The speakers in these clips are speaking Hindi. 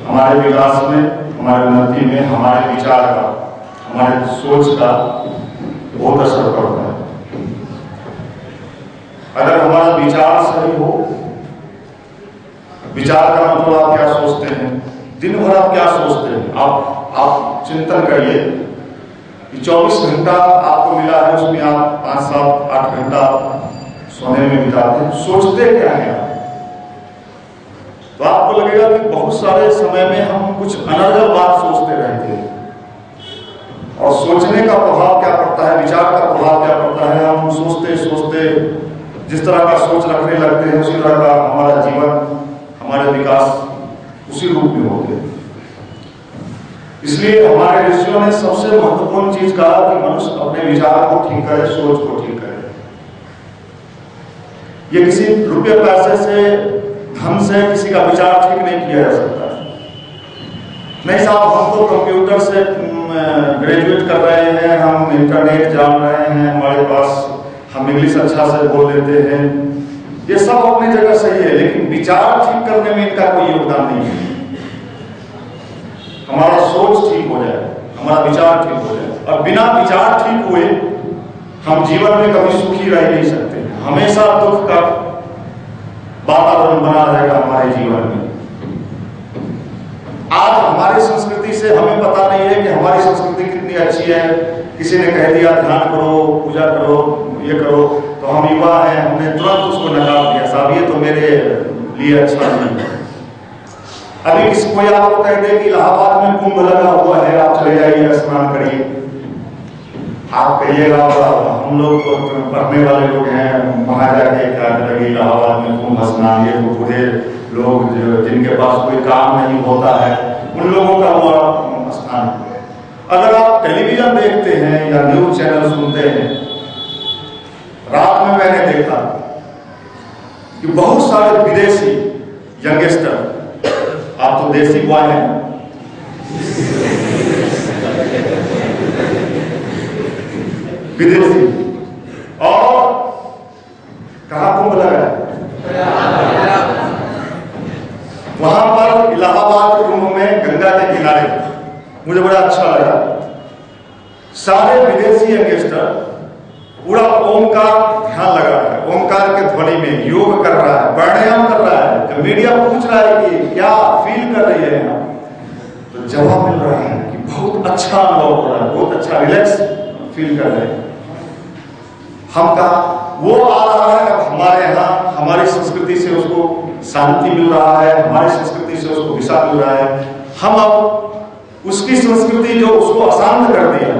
हमारे विकास में, हमारे उन्नति में, हमारे विचार का, हमारे सोच का बहुत असर पड़ता है। अगर हमारा विचार सही हो, विचार का मतलब आप क्या सोचते हैं, दिन भर आप क्या सोचते हैं, आप चिंतन करिए कि 24 घंटा आपको मिला है, उसमें आप 5, 7, 8 घंटा सोने में बिताते हैं, सोचते क्या है आप? तो आपको लगेगा कि बहुत सारे समय में हम कुछ अनर्गल बात सोचते रहते हैं। और सोचने का प्रभाव क्या पड़ता है, विचार का प्रभाव क्या पड़ता है, हम सोचते सोचते जिस तरह का सोच रखने लगते हैं, उसी तरह का हमारा जीवन, हमारे विकास उसी रूप में होते हैं। इसलिए हमारे ऋषियों ने सबसे महत्वपूर्ण चीज कहा कि मनुष्य अपने विचार को ठीक करे, सोच को ठीक करे। ये किसी रुपये पैसे से, धन से किसी का विचार ठीक नहीं किया जा सकता। नहीं साहब, हम तो कंप्यूटर से ग्रेजुएट कर रहे हैं, हम इंटरनेट जान रहे हैं, हमारे पास हम इंग्लिश अच्छा से बोल लेते हैं, ये सब अपनी जगह सही है, लेकिन विचार ठीक करने में इनका कोई योगदान नहीं है। हमारा सोच ठीक हो जाए, हमारा विचार ठीक हो जाए, और बिना विचार ठीक हुए हम जीवन में कभी सुखी रह नहीं सकते। हमेशा दुख का वातावरण बना रहेगा हमारे जीवन में। आज हमारी संस्कृति से हमें पता नहीं है कि हमारी संस्कृति कितनी अच्छी है। किसी ने कह दिया ध्यान करो, पूजा करो, ये करो, तो हम युवा हैं, हमने तुरंत उसको नकार दिया, साहब ये तो मेरे लिए अच्छा नहीं है। अभी किसी कोई आपको कह दे कि इलाहाबाद में कुंभ लगा हुआ है, आप चले जाइए, स्नान करिए, आप कहिएगा हम लोग तो पढ़ने वाले लोग हैं, वहां जाके क्या करेंगे, इलाहाबाद में कुंभ स्नान, ये तो बूढ़े लोग जिनके पास कोई काम नहीं होता है, उन लोगों का वो स्थान। अगर आप टेलीविजन देखते हैं या न्यूज चैनल सुनते हैं, रात में मैंने देखा कि बहुत सारे विदेशी यंगस्टर, आप तो देसी बॉय हैं, विदेशी, और कहां कुंभ लगा है, वहां पर इलाहाबाद कुंभ में गंगा के किनारे, मुझे बड़ा अच्छा लगा। सारे विदेशी यंगस्टर पूरा ओम का ध्यान लगा रहा है, ओमकार के ध्वनि में योग कर रहा है, प्राणायाम कर रहा है। जब मीडिया पूछ रहा है कि क्या फील कर रही है आप, तो जवाब मिल रहा है कि बहुत अच्छा अनुभव हो रहा है, बहुत अच्छा रिलैक्स फील कर रहे हैं। हम कहा वो आ रहा है, अब हमारे यहाँ हमारी संस्कृति से उसको शांति मिल रहा है, हमारी संस्कृति से उसको दिशा मिल रहा है। हम अब उसकी संस्कृति जो उसको अशांत कर दिया,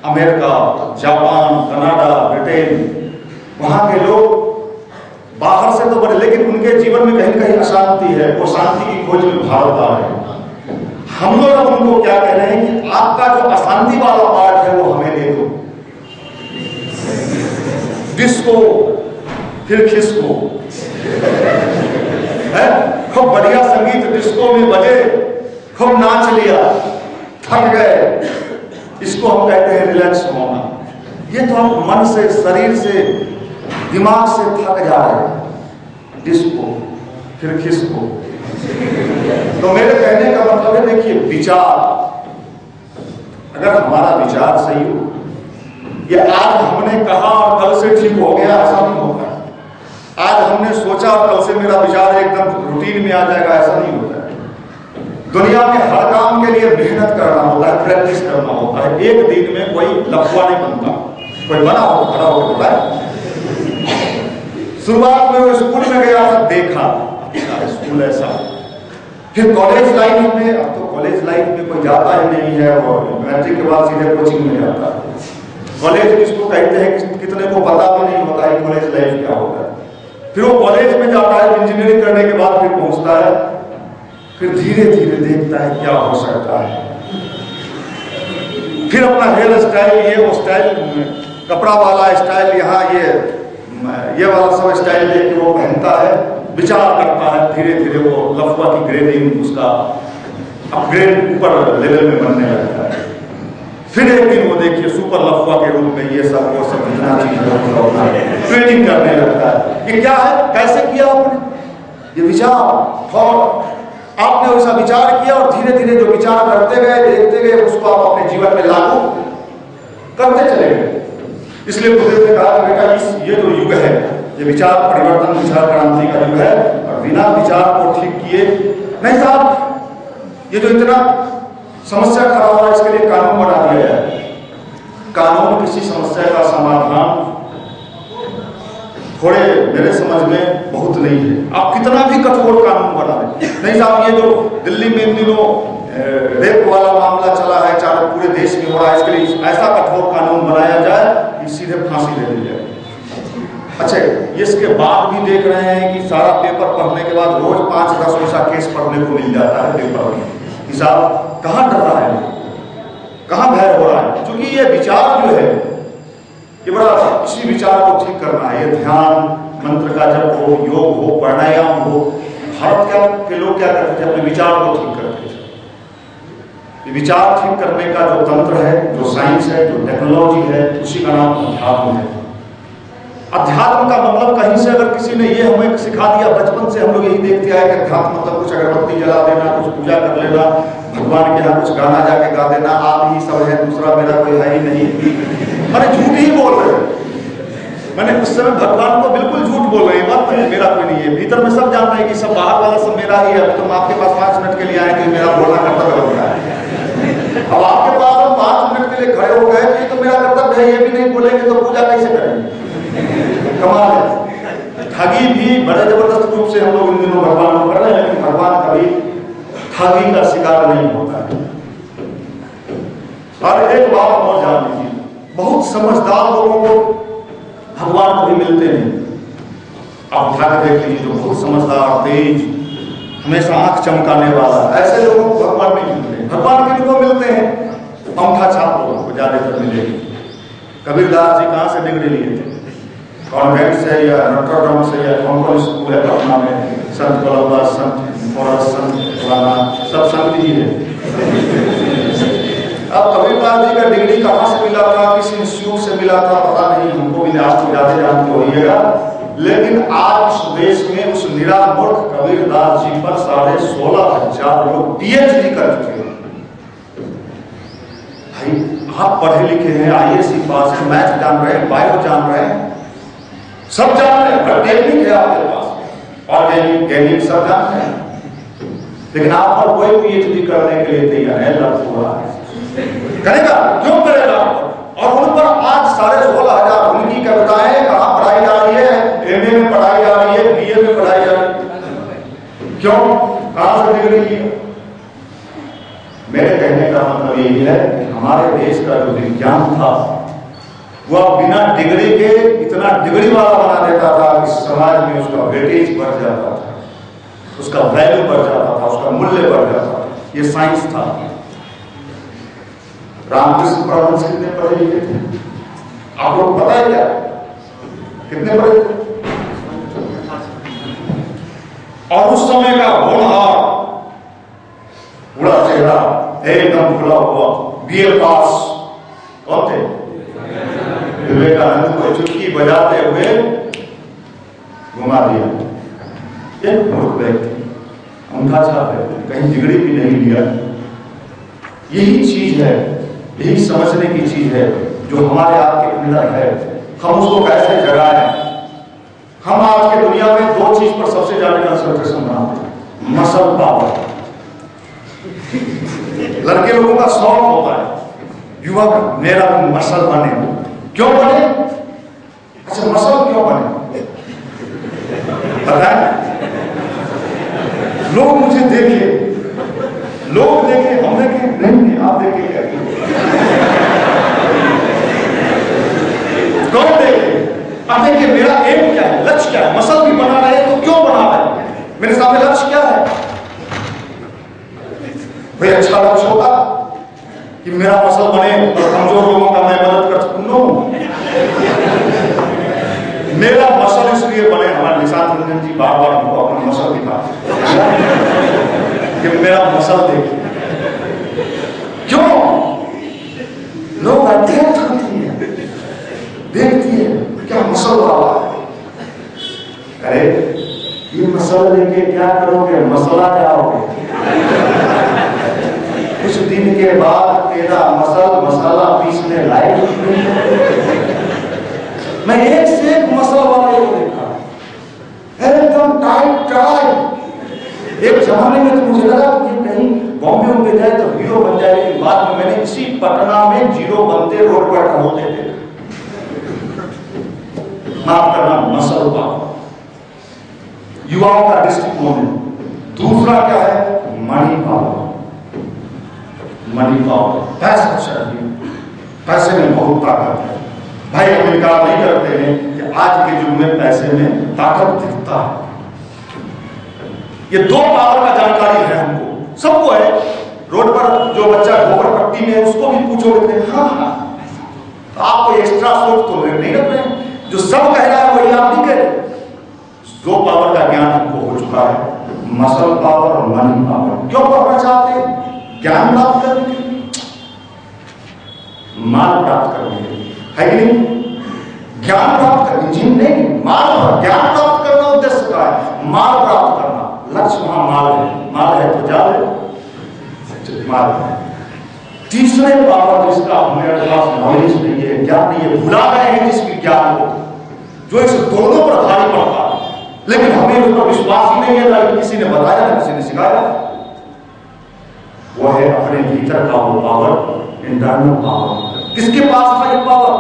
अमेरिका, जापान, कनाडा, ब्रिटेन, वहां के लोग बाहर से तो बड़े, लेकिन उनके जीवन में कहीं कहीं अशांति है, वो शांति की खोज में भारत आ रहे हैं। हम लोग अब उनको क्या कह रहे हैं कि आपका जो अशांति वाला पार्ट है वो हमें दे दो, डिस्को फिर खिसको है, खूब बढ़िया संगीत डिस्को में बजे, खूब नाच लिया, थक गए, इसको हम कहते हैं रिलैक्स होना। ये तो हम मन से, शरीर से, दिमाग से थक जा रहे हैं, डिस्को फिर खिसको। तो मेरे कहने का मतलब है, देखिए विचार, अगर हमारा विचार सही हो, ये आज हमने कहा और कल से ठीक हो गया, ऐसा नहीं होता। आज हमने सोचा और कल से मेरा विचार एकदम रूटीन में आ जाएगा, ऐसा नहीं होता है। दुनिया में हर काम के लिए मेहनत करना होता है, प्रैक्टिस करना होता है। एक दिन में कोई लफुआ नहीं बनता, कोई बना हो खड़ा होकर बोला है। शुरुआत में वो स्कूल में गया था, देखा स्कूल ऐसा, फिर कॉलेज लाइफ में, अब तो कॉलेज लाइफ में कोई जाता ही नहीं है, और मैट्रिक के बाद सीधे कोचिंग में जाता है। कॉलेज इसको कहते हैं कि कितने को पता भी नहीं होता है कॉलेज लाइफ क्या होता है। फिर वो कॉलेज में जाता है, इंजीनियरिंग करने के बाद फिर पहुंचता है, फिर धीरे धीरे देखता है क्या हो सकता है। फिर अपना हेयर स्टाइल, ये वो स्टाइल, कपड़ा वाला स्टाइल, यहाँ ये वाला सब स्टाइल लेके वो पहनता है, विचार करता है, धीरे धीरे वो लफुआ की ग्रेडिंग, उसका अपग्रेड ऊपर लेवल में बनने लगता है। फिर एक दिन वो देखिए सुपर लफुआ के रूप में ये सब वो सब जितना चीज ट्रेनिंग करने लगता है। ये क्या है, कैसे किया आपने, ये विचार, थॉट। आपने वैसा विचार किया और धीरे धीरे जो विचार करते गए, देखते गए, उसको आप अपने जीवन में लागू करते चले गए। इसलिए गुरुदेव ने कहा कि बेटा ये जो युग है, ये विचार परिवर्तन, विचार क्रांति का युग है, और बिना विचार को ठीक किए नहीं साहब, ये जो इतना समस्या खड़ा हुआ है, इसके लिए कानून बना दिया जाए। कानून किसी समस्या का समाधान थोड़े मेरे समझ में बहुत नहीं है। आप कितना भी कठोर कानून बना दें, नहीं साहब, ये जो दिल्ली में इन दिनों रेप वाला मामला चला है, चाहे पूरे देश में हो रहा है, इसके लिए ऐसा कठोर कानून बनाया जाए कि सीधे फांसी दे दी जाए। अच्छा, इसके बाद भी देख रहे हैं कि सारा पेपर पढ़ने के बाद रोज 5-10 ऐसा केस पढ़ने को मिल जाता है पेपर में कि साहब कहाँ डर रहा है, कहाँ भय हो रहा है। क्योंकि ये विचार जो है, ये बड़ा इसी विचार को ठीक करना है। ये ध्यान मंत्र का जब हो, योग हो, प्राणायाम हो, भारत के लोग क्या करते थे, अपने विचार को ठीक करते थे। ये विचार ठीक करने का जो तंत्र है, जो साइंस है, जो टेक्नोलॉजी है, उसी का नाम अध्यात्म है। अध्यात्म का मतलब कहीं से अगर किसी ने ये हमें सिखा दिया, बचपन से हम लोग यही देखते आए कि अध्यात्म मतलब कुछ अगरबत्ती जला देना, कुछ पूजा कर लेना, भगवान के यहाँ कुछ गाना जाके गा देना, आप ही सब है, दूसरा मेरा कोई है ही नहीं। अरे झूठ ही बोल रहे हैं। मैंने उस समय भगवान को बिल्कुल झूठ बोल रहे हैं, बात नहीं, मेरा कोई नहीं है। भीतर में सब जान रहे हैं कि सब बाहर वाला सब मेरा ही है। तुम आपके पास 5 मिनट के लिए आए कि मेरा बोलना कर्तव्य होता है। अब आपके पास हम 5 मिनट के लिए खड़े हो गए कि तो मेरा कर्तव्य है, ये भी नहीं बोलेंगे तो पूजा कैसे करेंगे? कमाल है। ठगी भी बड़े जबरदस्त रूप से हम लोग इन दिनों भगवान को कर रहे हैं, लेकिन भगवान कभी ठगी का शिकार नहीं होता है। और एक बात और जान लीजिए, बहुत समझदार लोगों को भगवान कभी मिलते नहीं। आप उठा के देख लीजिए, जो बहुत समझदार, तेज, हमेशा आंख चमकाने वाला, ऐसे लोगों को भगवान नहीं मिलते। भगवान किन को मिलते हैं? अंगूठा छाप लोगों को ज्यादातर मिलेगी। कबीरदास जी कहाँ से डिग्री लिए थे? कॉन्वेंट से या नोट्रोडम से या कौन स्कूल है पटना में? संत कोलंबस, संत मोरस, संत फलाना, सब संत ही है। अब कबीरदास जी का डिग्री कहाँ से मिला था, किस इंस्टीट्यूट से मिला था, पता नहीं, हमको भी आज तो ज्यादा जानते होइएगा। लेकिन आज इस देश में उस निरामूर्ख कबीरदास जी पर 16,500 लोग PhD कर चुके हैं। भाई आप पढ़े लिखे हैं, IAS पास है, मैथ जान रहे हैं, बायो जान रहे हैं, सब जान रहे हैं, टेक्निक है आपके पास, ऑर्गेनिक गैनिक सब जानते हैं, लेकिन आप पर कोई PhD करने के लिए तैयार है, लग हुआ है। करेगा, क्यों करेगा? और उन पर आज 16,500 उनकी कविताएं कहाँ पढ़ाई जा रही है? MA में पढ़ाई जा रही है, BA में पढ़ाई जा रही है। क्यों? कहाँ से डिग्री की? मेरे कहने का मतलब यही है कि हमारे देश का जो विज्ञान था वह बिना डिग्री के इतना डिग्री वाला बना देता था कि समाज में उसका वेटेज बढ़ जाता था, उसका वैल्यू बढ़ जाता था, उसका मूल्य बढ़ जाता था। ये साइंस था। रामकृष्ण परमहंस कितने पढ़े लिखे थे? आप लोग पता है क्या? कितने पढ़े थे? और उस समय का होनहार, पूरा चेहरा एकदम खुला हुआ, BA पास, कौन थे? विवेकानंद को चुटकी बजाते हुए घुमा दिया। एक मूर्ख व्यक्ति, अंधा छाप है, कहीं डिग्री भी नहीं लिया। यही चीज है, यही समझने की चीज है जो हमारे आपके अंदर है। हम उसको कैसे जगाएं? हम आज के दुनिया में 2 चीज पर सबसे ज्यादा कंसंट्रेशन बनाते हैं, मसल पावर। लड़के लोगों का शौक होता है, युवक मेरा मसल बने। क्यों बने? अच्छा, मसल क्यों बने पता है? लोग मुझे देखे, लोग देखे, हम देखे नहीं, आप देखे क्या? कौन देखे? आप देखिए, मेरा एम क्या है, लक्ष्य क्या है? मसल भी बना रहे तो क्यों बना रहे? मेरे सामने लक्ष्य क्या है? भाई अच्छा लक्ष्य होता कि मेरा मसल बने और कमजोर लोगों का मैं मदद कर सकूं। नो, मेरा मसल इसलिए बने, हमारे निशांत रंजन जी बार बार हमको अपना मसल दिखा कि मेरा मसल देखिए। क्यों? लोग अध्ययन करती है, देखती है क्या मसल वाला है। अरे ये मसल मसल लेके क्या करोगे, मसला जाओगे। कुछ दिन के बाद तेरा मसाला पीसने लायक। मैं एक से एक मसल वाले को देखा, एकदम टाइट। एक जमाने में तो मुझे लगा कि कहीं बॉम्बे में जाए तो हीरो बन जाए, लेकिन बाद में मैंने इसी पटना में जीरो बनते रोड पर होते थे। माफ करना, मसल पावर युवाओं का दृष्टिकोण है। दूसरा क्या है, मनी पावर। मनी पावर, पैसा चाहिए, पैसे में बहुत ताकत है। भाई हम इनकार नहीं करते हैं कि आज के युग में पैसे में ताकत दिखता है। ये दो पावर का जानकारी है हमको, सबको है। रोड पर जो बच्चा गोबर पट्टी में है उसको भी पूछोगे, हाँ तो आपको एक्स्ट्रा सोच तो नहीं रख रहे, जो सब कह रहा है वही आप भी कह रहे। दो पावर का ज्ञान हमको हो चुका है, मसल पावर और मनी पावर। क्यों पढ़ना चाहते हैं? ज्ञान प्राप्त करने के लिए, माल प्राप्त करने के लिए, है कि नहीं? ज्ञान प्राप्त करने जिन नहीं, माल, ज्ञान प्राप्त करना उद्देश्य का है, माल प्राप्त करना लक्ष्य। वहां माल है तो जा ले माल है। तीसरे पावर जिसका हमारे पास नॉलेज नहीं है, ज्ञान नहीं है, भुला गए हैं जिस विज्ञान को, जो इस दोनों पर भारी पड़ता है, लेकिन हमें उस पर विश्वास ही नहीं है, ना किसी ने बताया ना किसी ने सिखाया। वो है अपने भीतर का वो पावर, इंटरनल पावर। किसके पास था ये पावर?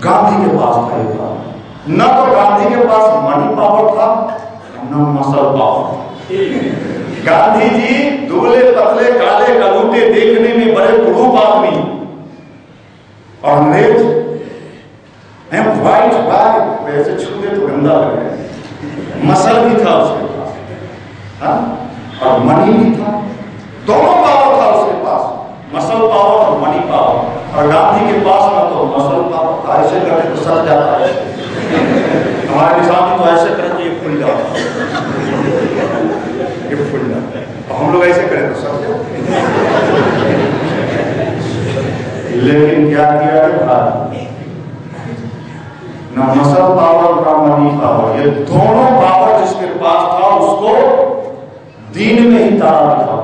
गांधी के पास था ये पावर। न तो गांधी के पास मनी पावर था, न मसल पावर। गांधी जी दुबले पतले काले कलूटे, देखने में बड़े कुरूप आदमी, और अंग्रेज व्हाइट वाइट, वैसे छूते तो गंदा लगे। मसल भी था उसके पास, हाँ, और मनी भी था। दोनों पावर था उसके पास, मसल पावर और मनी पावर। और गांधी के पास ना तो मसल पावर था, ऐसे करके तो सर जाता है। हमारे निशान तो ऐसे करके ये फूल जाता है, ये फूल जाता है, और हम लोग ऐसे करें तो सर जाता। लेकिन क्या किया है, ना मसल पावर ना मनी पावर, ये दोनों पावर जिसके पास था उसको दीन में ही तारा दिखा।